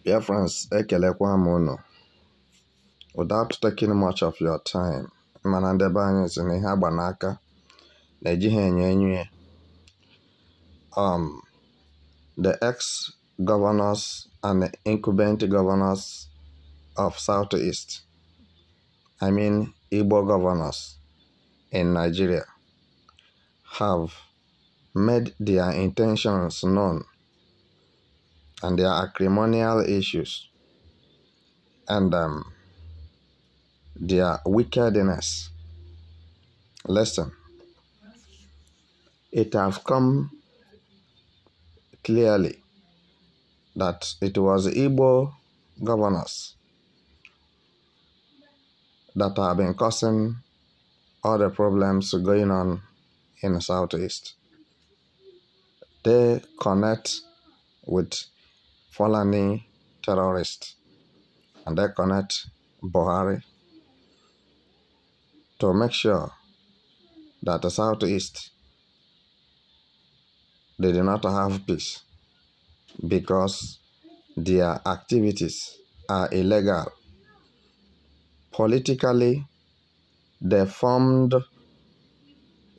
Dear friends, ekelekwa m unu. Without taking much of your time, mana ndebe anyị si na ihe agba n'aka na-ejighị enyo. The ex-governors and incumbent governors of Southeast, I mean Igbo governors in Nigeria, have made their intentions known and their acrimonial issues and their wickedness. Listen, it has come clearly that it was Igbo governors that have been causing all the problems going on in the Southeast. They connect with Fulani terrorists and they connect Buhari to make sure that the Southeast, they do not have peace because their activities are illegal. Politically, they formed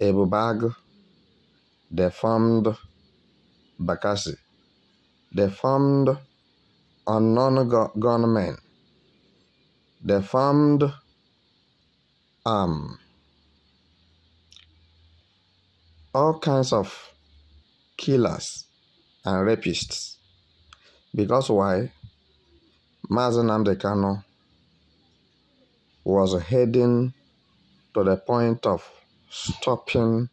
Ebubag, they formed Bakassi, they formed unknown gunmen, they formed all kinds of killers and rapists. Because why? Mazi Nnamdi Kanu was heading to the point of stopping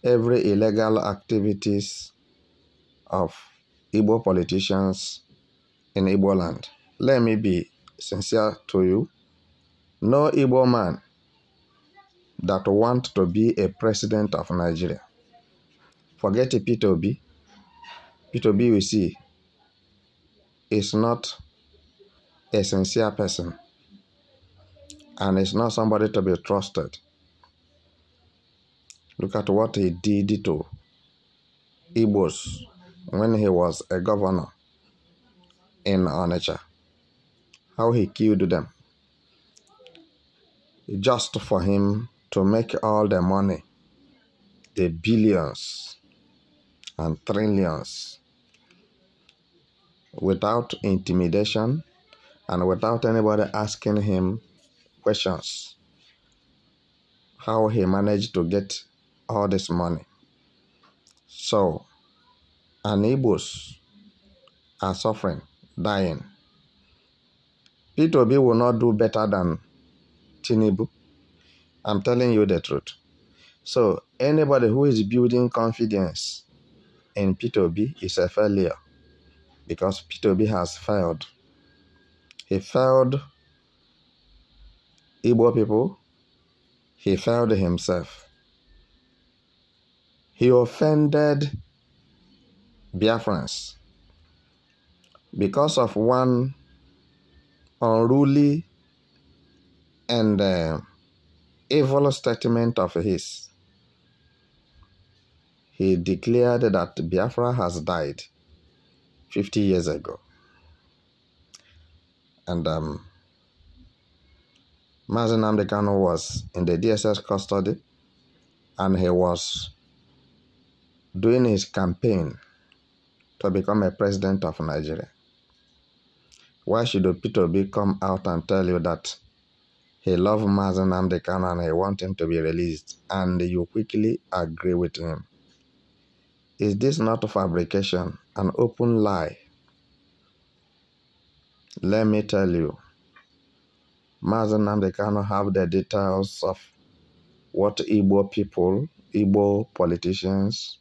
every illegal activities of Igbo politicians in Igbo land. Let me be sincere to you. No Igbo man that wants to be a president of Nigeria. Forget Peter Obi. Peter Obi, we see, is not a sincere person and is not somebody to be trusted. Look at what he did to Igbos when he was a governor in Onitsha. How he killed them. Just for him to make all the money, the billions and trillions, without intimidation and without anybody asking him questions. How he managed to get all this money. So, and Igbos are suffering, dying. Peter Obi will not do better than Tinubu. I'm telling you the truth. So, anybody who is building confidence in Peter Obi is a failure because Peter Obi has failed. He failed Igbo people. He failed himself. He offended Biafrans because of one unruly and evil statement of his. He declared that Biafra has died 50 years ago. And Mazi Nnamdi Kanu was in the DSS custody and he was doing his campaign to become a president of Nigeria. Why should Peter Obi come out and tell you that he loves Mazi Nnamdi Kanu and he wants him to be released, and you quickly agree with him? Is this not a fabrication, an open lie? Let me tell you, Mazi Nnamdi Kanu have the details of what Igbo people, Igbo politicians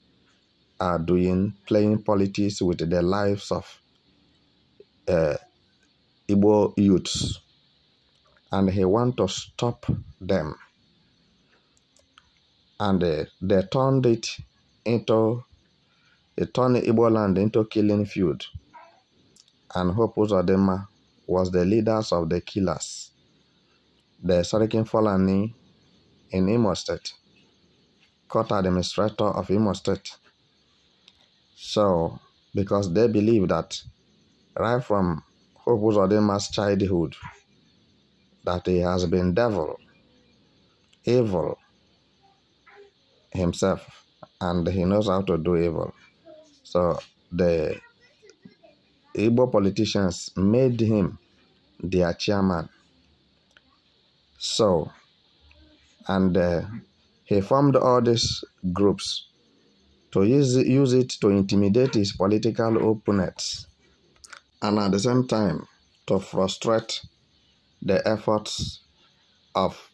are doing, playing politics with the lives of Igbo youths. And he wants to stop them. And they turned Igbo land into killing field. And Hope Uzodinma was the leaders of the killers. The Serikin Fulani in Imo State, court administrator of Imo State. So, because they believe that right from Hope Uzodinma's childhood that he has been evil himself, and he knows how to do evil. So the Igbo politicians made him their chairman. So, and he formed all these groups to use it to intimidate his political opponents, and at the same time to frustrate the efforts of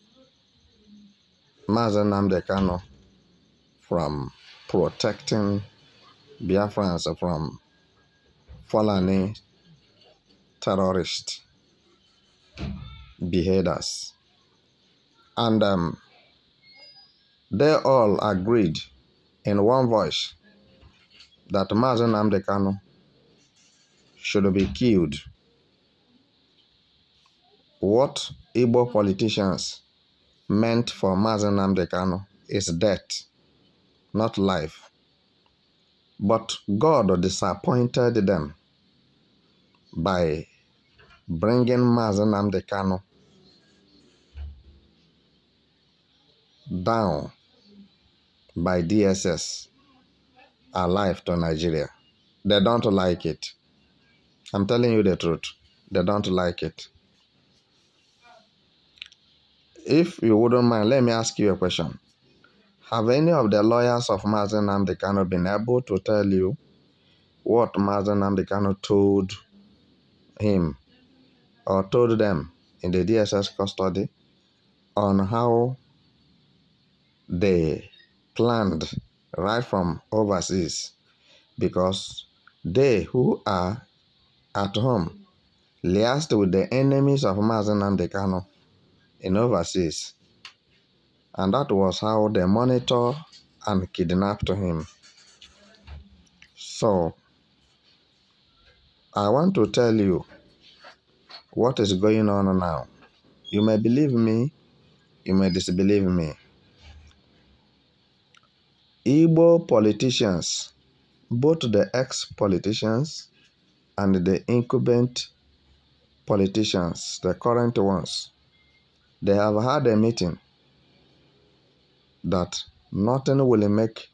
Mazen Nnamdi Kanu from protecting Biafrans from Fulani terrorist beheaders. And they all agreed in one voice that Mazen Nnamdi Kanu should be killed. What Igbo politicians meant for Mazen Nnamdi Kanu is death, not life. But God disappointed them by bringing Mazen Nnamdi Kanu down by DSS alive to Nigeria. They don't like it. I'm telling you the truth. They don't like it. If you wouldn't mind, let me ask you a question. Have any of the lawyers of Mazen Nnamdi Kanu been able to tell you what Mazen Nnamdi Kanu told him or told them in the DSS custody on how they planned right from overseas? Because they who are at home liaised with the enemies of Mazen Nnamdi Kanu in overseas, and that was how they monitor and kidnapped him. So I want to tell you what is going on now. You may believe me, you may disbelieve me. Igbo politicians, both the ex-politicians and the incumbent politicians, the current ones, they have had a meeting that nothing will make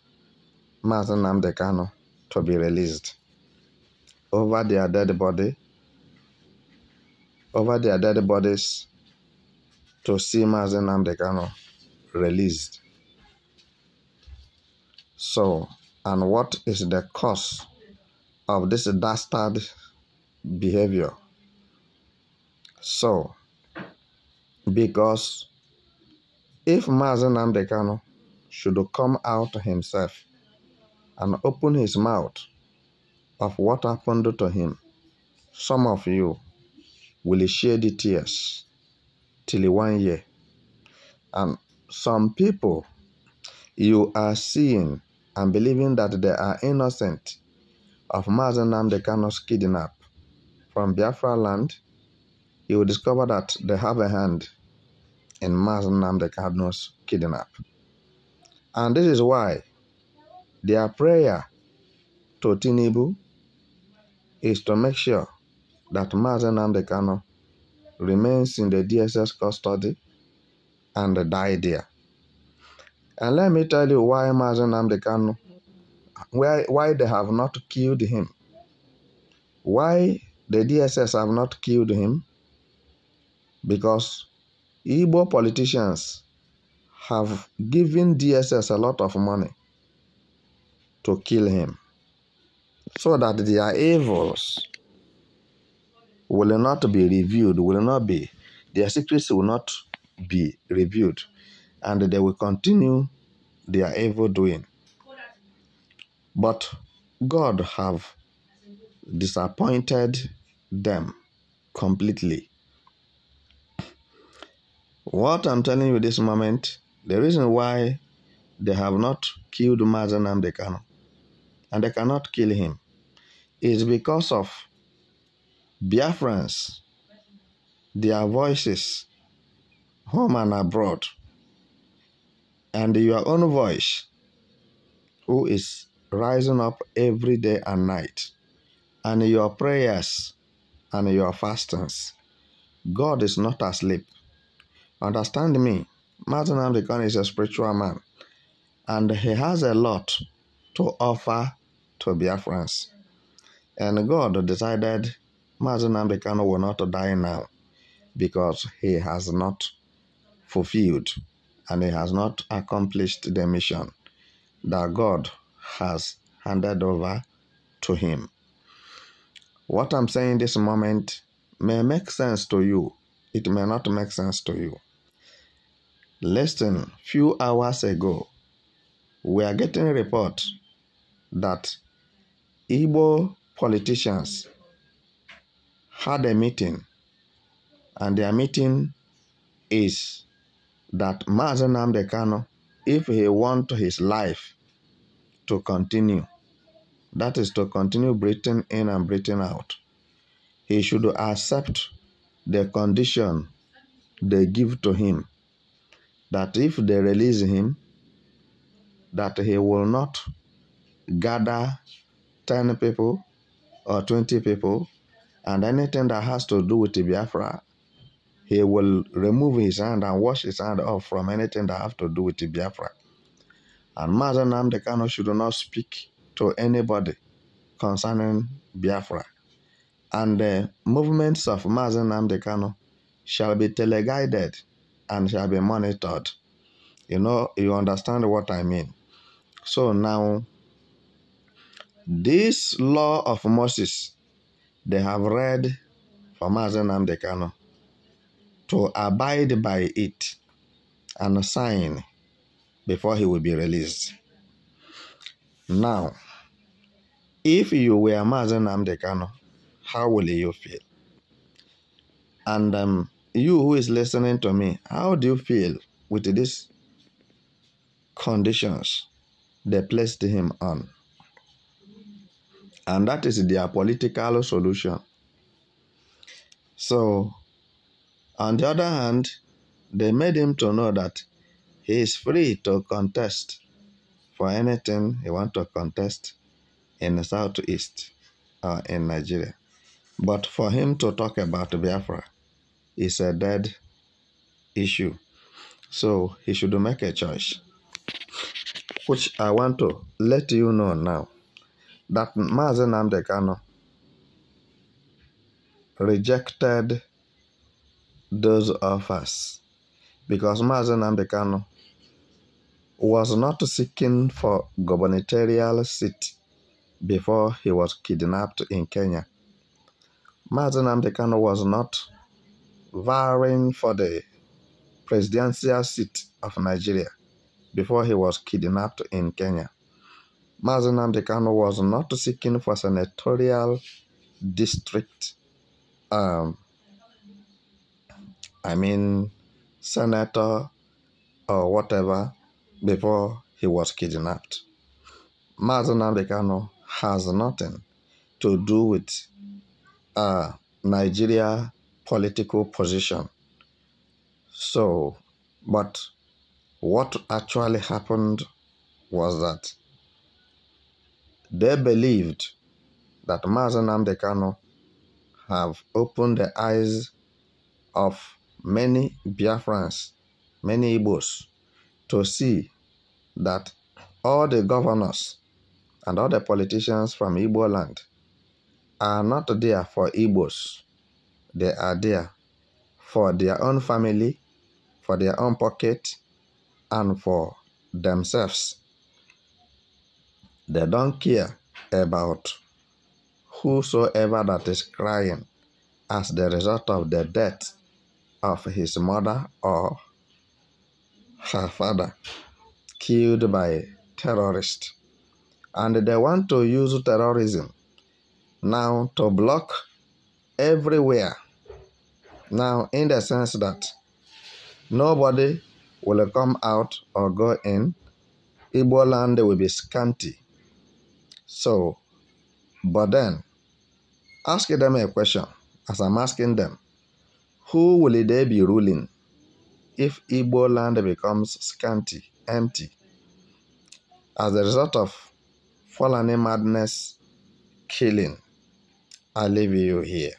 Mazen Nnamdi Kanu to be released over their dead bodies to see Mazen Nnamdi Kanu released. So, and what is the cause of this dastard behavior? So, because if Mazen Nnamdi Kanu should come out himself and open his mouth of what happened to him, some of you will shed the tears till 1 year. And some people, you are seeing and believing that they are innocent of Mazen Nnamdi Kanu's kidnap from Biafra land. You will discover that they have a hand in Mazen Nnamdi Kanu's kidnap. And this is why their prayer to Tinubu is to make sure that Mazen Nnamdi Kanu remains in the DSS custody and die there. And let me tell you why Mazen Nnamdi Kanu, why they have not killed him. Why the DSS have not killed him? Because Igbo politicians have given DSS a lot of money to kill him, so that their evils will not be revealed, their secrets will not be revealed, and they will continue their evil doing. But God have disappointed them completely. What I'm telling you this moment, the reason why they have not killed Mazen Nnamdi Kanu and they cannot kill him is because of Biafrans, their voices, home and abroad, and your own voice, who is rising up every day and night, and your prayers and your fastings. God is not asleep. Understand me, Mazi Nnamdi Kanu is a spiritual man, and he has a lot to offer to Biafrans. And God decided Mazi Nnamdi Kanu will not die now because he has not fulfilled and he has not accomplished the mission that God has handed over to him. What I'm saying this moment may make sense to you. It may not make sense to you. Listen, few hours ago, we are getting a report that Igbo politicians had a meeting, and their meeting is that Mazi Nnamdi Kanu, if he wants his life to continue, that is to continue breathing in and breathing out, he should accept the condition they give to him, that if they release him, that he will not gather 10 people or 20 people, and anything that has to do with Biafra, he will remove his hand and wash his hand off from anything that have to do with Biafra. And Mazi Nnamdi Kanu should not speak to anybody concerning Biafra. And the movements of Mazi Nnamdi Kanu shall be teleguided and shall be monitored. You understand what I mean. So now, this law of Moses, they have read for Mazi Nnamdi Kanu to abide by it and sign before he will be released. Now, if you were Mazi Nnamdi Kanu, how will you feel? And you who is listening to me, how do you feel with these conditions they placed him on? And that is their political solution. So, on the other hand, they made him to know that he is free to contest for anything he wants to contest in the southeast or in Nigeria. But for him to talk about Biafra is a dead issue. So he should make a choice, which I want to let you know now, that Mazi Nnamdi Kanu rejected those offers because Mazi Nnamdi Kanu was not seeking for gubernatorial seat before he was kidnapped in Kenya. Mazi Nnamdi Kanu was not vying for the presidential seat of Nigeria before he was kidnapped in Kenya. Mazi Nnamdi Kanu was not seeking for senatorial district, senator or whatever before he was kidnapped. Mazi Nnamdi Kanu has nothing to do with Nigeria political position. So, but what actually happened was that they believed that Mazi Nnamdi Kanu have opened the eyes of many Biafrans, many Igbos, to see that all the governors and all the politicians from Igbo land are not there for Igbos. They are there for their own family, for their own pocket, and for themselves. They don't care about whosoever that is crying as the result of the death of his mother or her father killed by terrorists. And they want to use terrorism now to block everywhere. Now, in the sense that nobody will come out or go in, Igbo land will be scanty. So, but then, ask them a question, as I'm asking them, who will they be ruling if Igbo land becomes scanty, empty, as a result of Fulani madness killing? I leave you here.